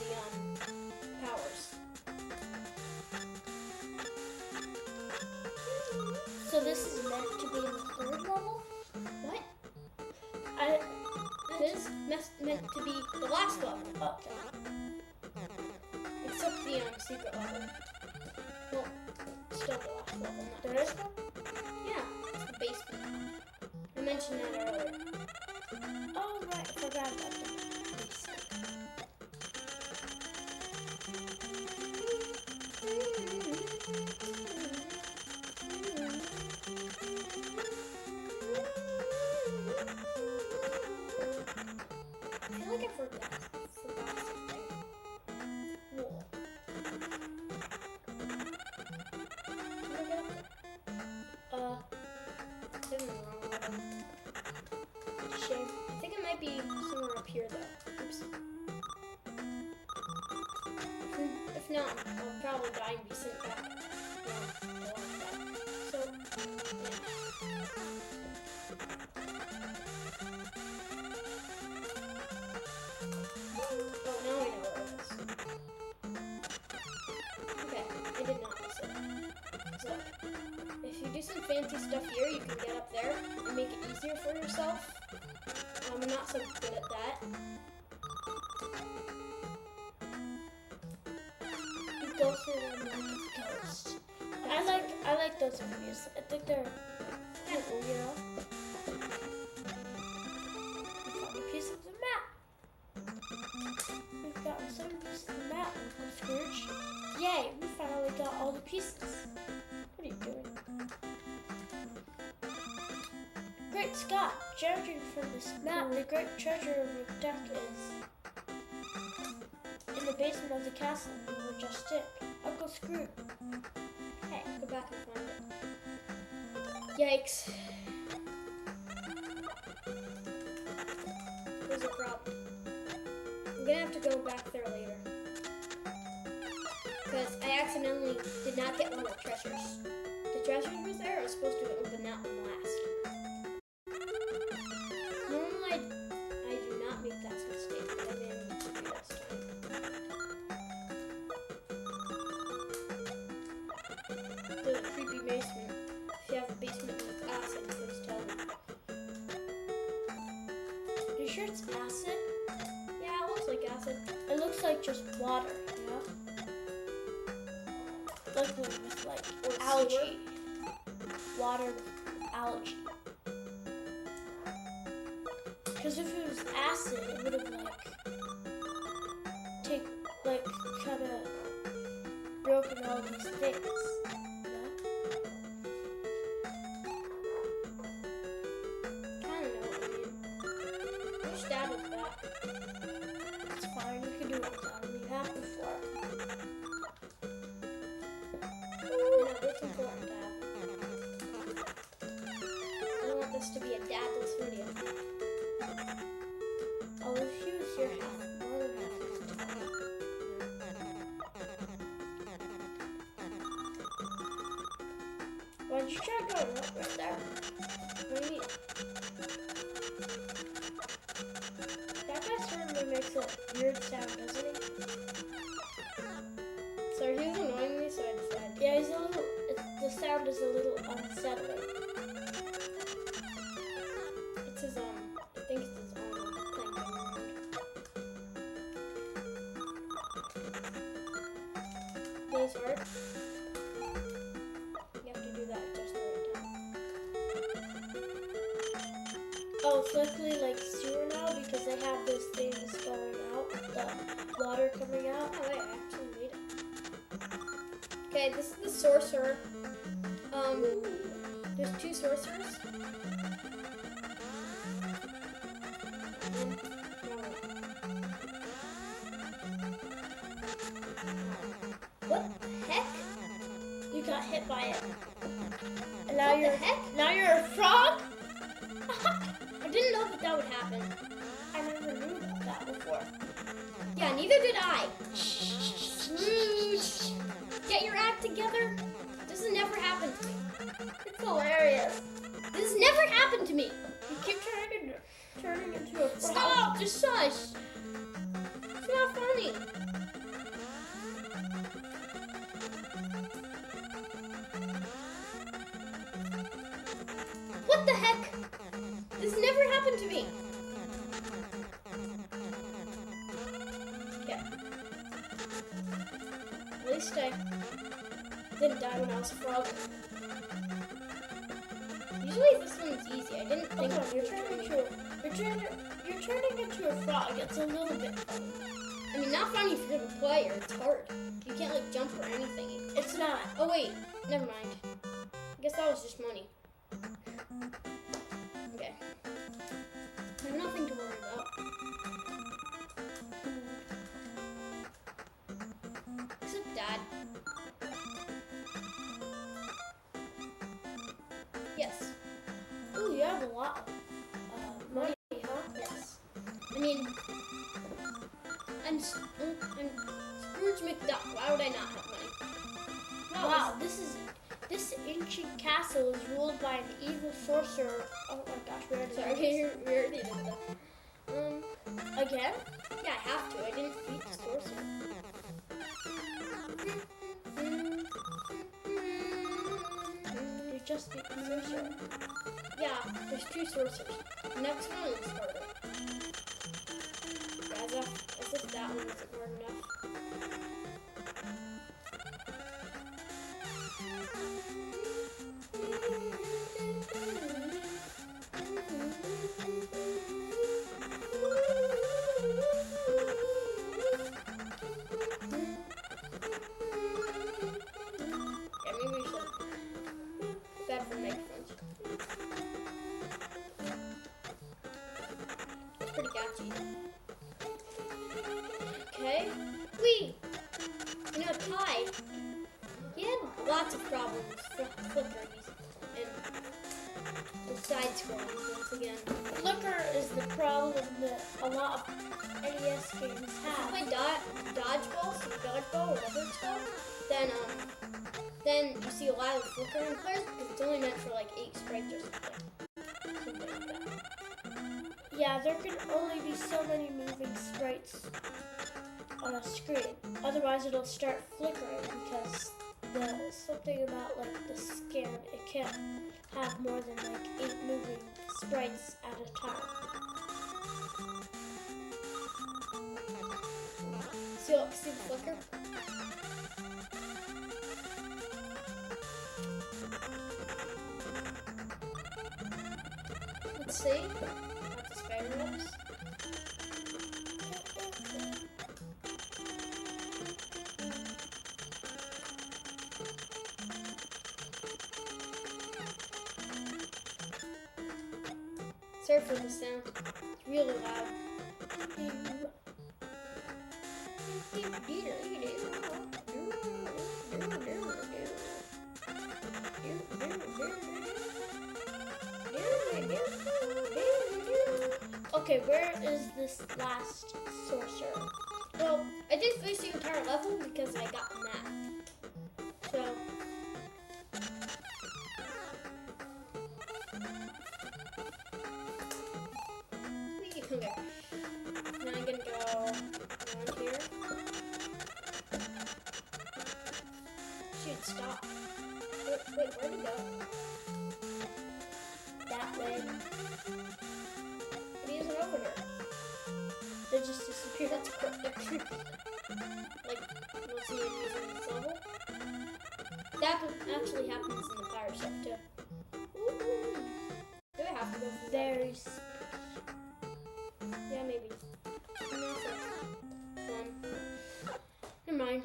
Speaker 3: powers.
Speaker 4: So this is meant to be in the third level?
Speaker 3: What?
Speaker 4: This
Speaker 3: This is meant to be the last level,
Speaker 4: okay.
Speaker 3: except the secret level. Well, still the last level, not
Speaker 4: There is one?
Speaker 3: Yeah, it's the basement. I mentioned that earlier.
Speaker 4: Oh right, I forgot about that.
Speaker 3: I feel like I forgot something. Cool. Did I get up there? Isn't wrong with them. Shame. I think it might be somewhere up here though. Oops. If not, I'll probably die and be sent back. Yeah, a long back. So, yeah. Oh, now I know where it is. Okay, I did not miss it. So, if you do some fancy stuff here, you can get up there and make it easier for yourself. I'm not so good at that.
Speaker 4: You go through them like a ghost. I like those movies. I think they're cool, you know? We found a piece of the map. We've gotten some pieces of the map, Uncle Scrooge. Yay, we finally got all the pieces. What are you doing? Great Scott, judging from this map, the great treasure of Duck is in the basement of the castle we were just in. Uncle Scrooge.
Speaker 3: Hey, go back and find it. Yikes. There's a problem. I'm gonna have to go back there later. Because I accidentally did not get one of the treasures. The treasure was there, I was supposed to open that one last. Normally I
Speaker 4: sure it's acid?
Speaker 3: Yeah, it looks like acid.
Speaker 4: It looks like just water, you know? Liquid with like
Speaker 3: Or
Speaker 4: algae. Water with algae. Because if it was acid, it would have kind of broken all these things. You know?
Speaker 3: Kind of know what you mean. I wish Dad was back.
Speaker 4: It's fine, you can do it without me. You have before.
Speaker 3: I know, it's important, Dad. I don't want this to be a dadless video.
Speaker 4: Oh, if he was here, more than half. Why'd you try going up right there?
Speaker 3: What do you mean?
Speaker 4: That guy certainly makes a weird sound, doesn't he?
Speaker 3: Sorry, he was annoying me, so I decided.
Speaker 4: Yeah, he's a little. The sound is a little unsettling.
Speaker 3: It's his, I think it's his clanking around. This hard. You have to do that just the right time.
Speaker 4: Oh, it's luckily like sewer now because they have those things going out, the water coming out.
Speaker 3: Oh wait, I actually made it. Okay, this is the sorcerer. There's two sorcerers. What the heck?
Speaker 4: You got hit by it. And
Speaker 3: What the heck?
Speaker 4: Now you're a frog?
Speaker 3: I didn't know that would happen.
Speaker 4: I never knew about that before.
Speaker 3: Yeah, neither did I. Scrooge, get your act together. This has never happened to me.
Speaker 4: It's hilarious.
Speaker 3: This has never happened to me.
Speaker 4: You keep turning into a frog.
Speaker 3: Stop! Just shush. It's not funny. What the heck? This never happened to me. Yeah. At least I didn't die when I was a frog. Usually this one's easy. I didn't think
Speaker 4: Hold on, you're turning into a frog. It's a little bit funny.
Speaker 3: I mean, not funny if you're the player. It's hard. You can't like jump or anything.
Speaker 4: It's not.
Speaker 3: Oh wait, never mind. I guess that was just money. Okay. I have nothing to worry about. Except Dad. Yes.
Speaker 4: Ooh, you have a lot of money, huh?
Speaker 3: Yes. I mean, I'm Scrooge McDuck. Why would I not have money? No,
Speaker 4: Wow, this ancient castle is ruled by an evil sorcerer. Oh my gosh, we already
Speaker 3: Sorry,
Speaker 4: did
Speaker 3: we already did that.
Speaker 4: again?
Speaker 3: Yeah, I have to. I didn't beat the sorcerer.
Speaker 4: You just beat the sorcerer.
Speaker 3: Yeah, there's two sorcerers. The next one is harder. Yeah, as if that one isn't hard enough. Yeah, maybe we should. Bad for microphones. It's pretty catchy. Okay. Whee! You know, Ty, he had lots of problems flickering and the side scrolling once again.
Speaker 4: Flicker is the problem that a lot of NES games
Speaker 3: If you
Speaker 4: have.
Speaker 3: play dodgeball, whatever it's called, then you see a lot of flickering players because it's only meant for like 8 sprites or something. Something like that.
Speaker 4: Yeah, there can only be so many moving sprites on a screen. Otherwise, it'll start flickering because something about like the scan, it can't have more than like 8 moving sprites at a time.
Speaker 3: See the flicker? Let's see. Not the spider webs. Sorry for the sound. It's really loud.
Speaker 4: Okay, where is this last sorcerer?
Speaker 3: Well, I did face the entire level because I got the map. So, okay. Now I'm gonna go around here. Shoot, stop. Wait, where'd it go?
Speaker 4: That way.
Speaker 3: But he isn't over here.
Speaker 4: They just disappeared.
Speaker 3: That's creepy. Like, we'll see if he's in this level. That actually happens in the fire ship too. Ooh. Do I have to go through there?
Speaker 4: Very
Speaker 3: Yeah, maybe. No, fun. Never mind.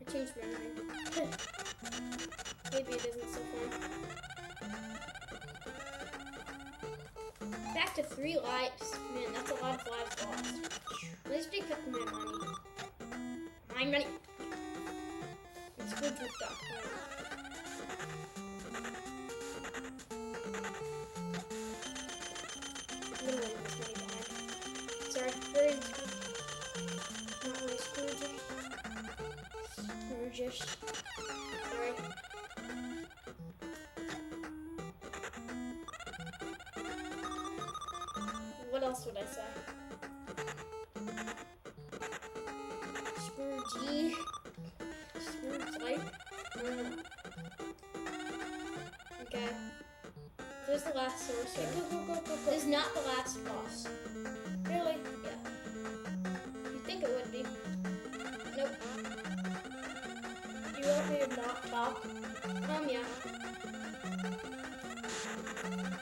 Speaker 3: I changed my mind. Maybe it isn't so fun. Back to 3 lives. Man, that's a lot of lives lost. At least they kept my money. My money. It's good with Duck. I'm gonna leave this money behind. Sorry, very not really Scrooge-ish. Scrooge-ish. Sorry. What else would I say? Scroogey. Scrooge-like. Okay. There's the last sorcerer.
Speaker 4: Go.
Speaker 3: This is not the last boss.
Speaker 4: Really?
Speaker 3: Yeah. You'd think it would be. Nope.
Speaker 4: You want me to not talk?
Speaker 3: Yeah.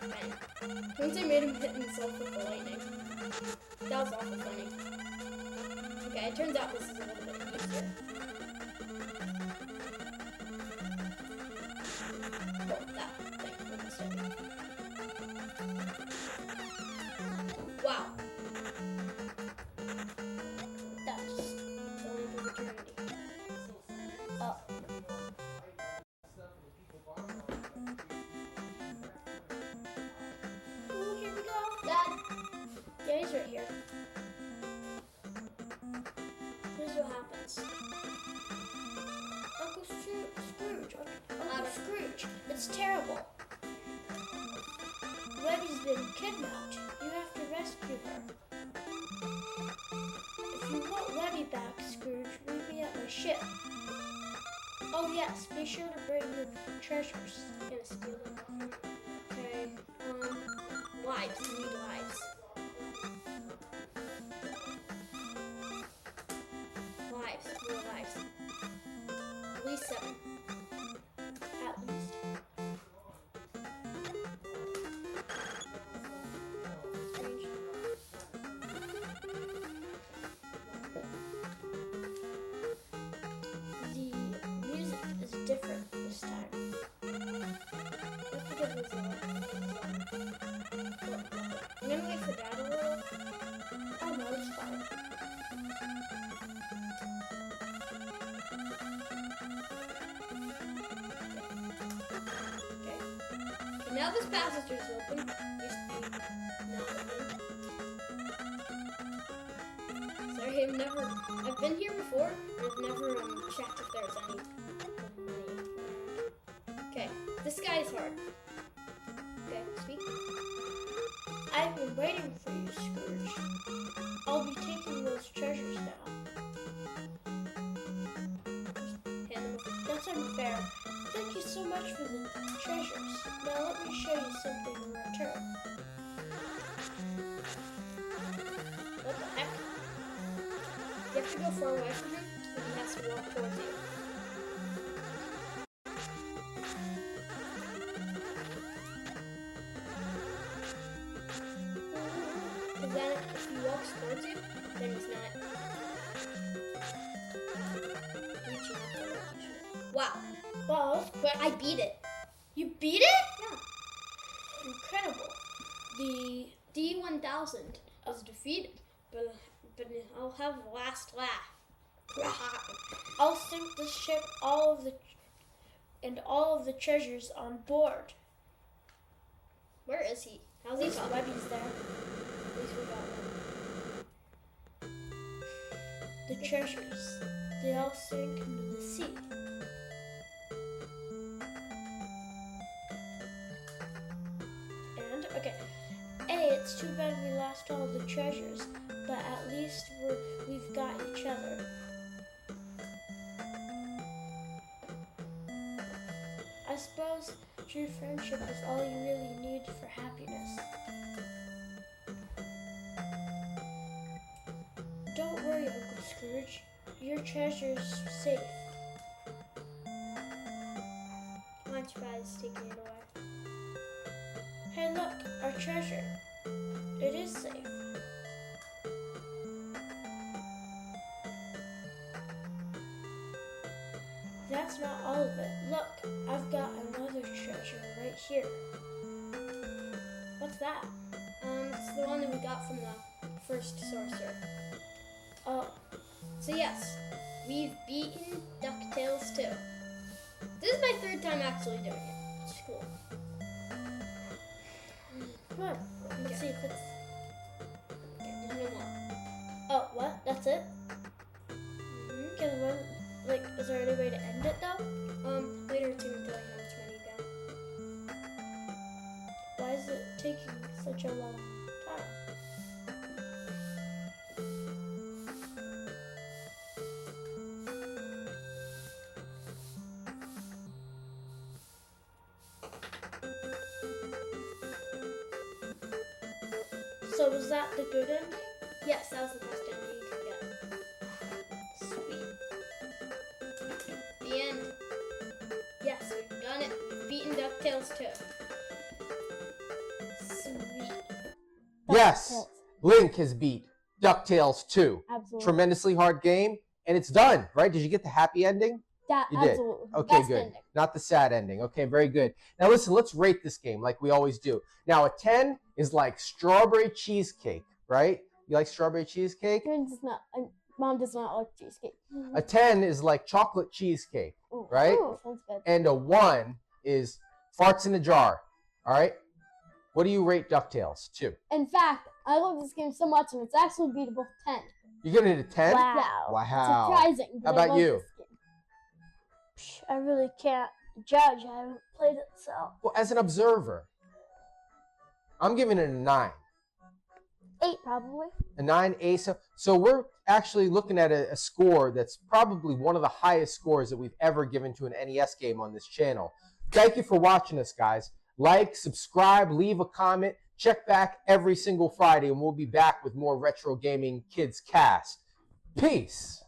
Speaker 3: Bang. Once I made him hit himself with the lightning. That was awful funny. Okay, it turns out this is a little bit easier. Oh, that thing wouldn't stay. Wow.
Speaker 4: That's
Speaker 3: Going to eternity.
Speaker 4: oh. Ooh, here we go.
Speaker 3: Dad!
Speaker 4: Yeah, he's right here. Here's what happens. Uncle Scrooge. Uncle Scrooge. It's terrible. Webby's been kidnapped. You have to rescue her. If you want Webby back, Scrooge, meet me at my ship. Oh yes, be sure to bring your treasures.
Speaker 3: I'm gonna steal them. Okay. Lives. We need lives. Lives. More lives. At least 7.
Speaker 4: At least.
Speaker 3: Strange.
Speaker 4: The music is different this time.
Speaker 3: Let's forget this one. I'm gonna wait for Dad a little.
Speaker 4: Oh no, it's fine.
Speaker 3: Okay. And now this passage is open. Used to be not open. Sorry, I've been here before, and I've never checked if there's any money. Okay, this guy is hard. Okay, speak.
Speaker 4: I've been waiting for you, Scrooge. I'll be taking those treasures now.
Speaker 3: Hand him.
Speaker 4: That's unfair. Thank you so much for the treasures. Now let me show you something in return.
Speaker 3: What the heck? You have to go far away from him, and he has to walk towards you. Because then if he walks towards you, then he's not reaching out the location. Wow.
Speaker 4: Well,
Speaker 3: But I beat it.
Speaker 4: you beat it?
Speaker 3: Yeah.
Speaker 4: Incredible. The
Speaker 3: D1000 is defeated, but I'll have the last laugh.
Speaker 4: I'll sink the ship, all of the treasures on board.
Speaker 3: Where is he? How's he
Speaker 4: These
Speaker 3: gone?
Speaker 4: Webby's there.
Speaker 3: At least we got one.
Speaker 4: The treasures, they all sink into the sea. And, okay, it's too bad we lost all the treasures, but at least we've got each other. I suppose true friendship is all you really need for happiness. Don't worry, Uncle Scrooge. Your treasure's safe.
Speaker 3: My surprise taking it away.
Speaker 4: Hey, look, our treasure. It is safe. That's not all of it. Look, I've got another treasure right here. What's that?
Speaker 3: It's the one that we got from the first sorcerer.
Speaker 4: Oh,
Speaker 3: So yes, we've beaten DuckTales 2. This is my third time actually doing it. It's cool.
Speaker 4: come on. Let's see if it's...
Speaker 3: Okay, there's no more.
Speaker 4: Oh, what? That's it?
Speaker 3: Mm-hmm.
Speaker 4: Can one... Like, is there any way to end it, though?
Speaker 3: Later it's gonna tell you how much money you got.
Speaker 4: Why is it taking such a long time? So was that the good ending?
Speaker 3: Yes, that was the best ending you could get.
Speaker 4: Sweet.
Speaker 3: The end. Yes, we've done it. We've beaten DuckTales 2.
Speaker 4: Sweet.
Speaker 1: Yes, Link has beat DuckTales 2.
Speaker 2: Absolutely.
Speaker 1: Tremendously hard game, and it's done, right? Did you get the happy ending?
Speaker 2: That,
Speaker 1: You did.
Speaker 2: absolutely.
Speaker 1: Okay,
Speaker 2: Best
Speaker 1: good.
Speaker 2: ending.
Speaker 1: Not the sad ending. Okay, very good. Now listen, let's rate this game like we always do. Now a 10 is like strawberry cheesecake, right? You like strawberry cheesecake?
Speaker 2: Mom does not like cheesecake.
Speaker 1: A 10 is like chocolate cheesecake,
Speaker 2: Ooh.
Speaker 1: right?
Speaker 2: Ooh, sounds good.
Speaker 1: And a 1 is farts in a jar. All right? What do you rate DuckTales 2?
Speaker 2: In fact, I love this game so much, and it's actually beatable 10.
Speaker 1: You're gonna hit a 10?
Speaker 2: Wow.
Speaker 1: Wow.
Speaker 2: Surprising. But
Speaker 1: How about
Speaker 2: I love
Speaker 1: you?
Speaker 2: this game.
Speaker 4: I really can't judge. I haven't played it, so...
Speaker 1: Well, as an observer, I'm giving it a 9.
Speaker 2: 8, probably.
Speaker 1: A 9, so we're actually looking at a score that's probably one of the highest scores that we've ever given to an NES game on this channel. Thank you for watching us, guys. Like, subscribe, leave a comment. Check back every single Friday, and we'll be back with more Retro Gaming Kids Cast. Peace.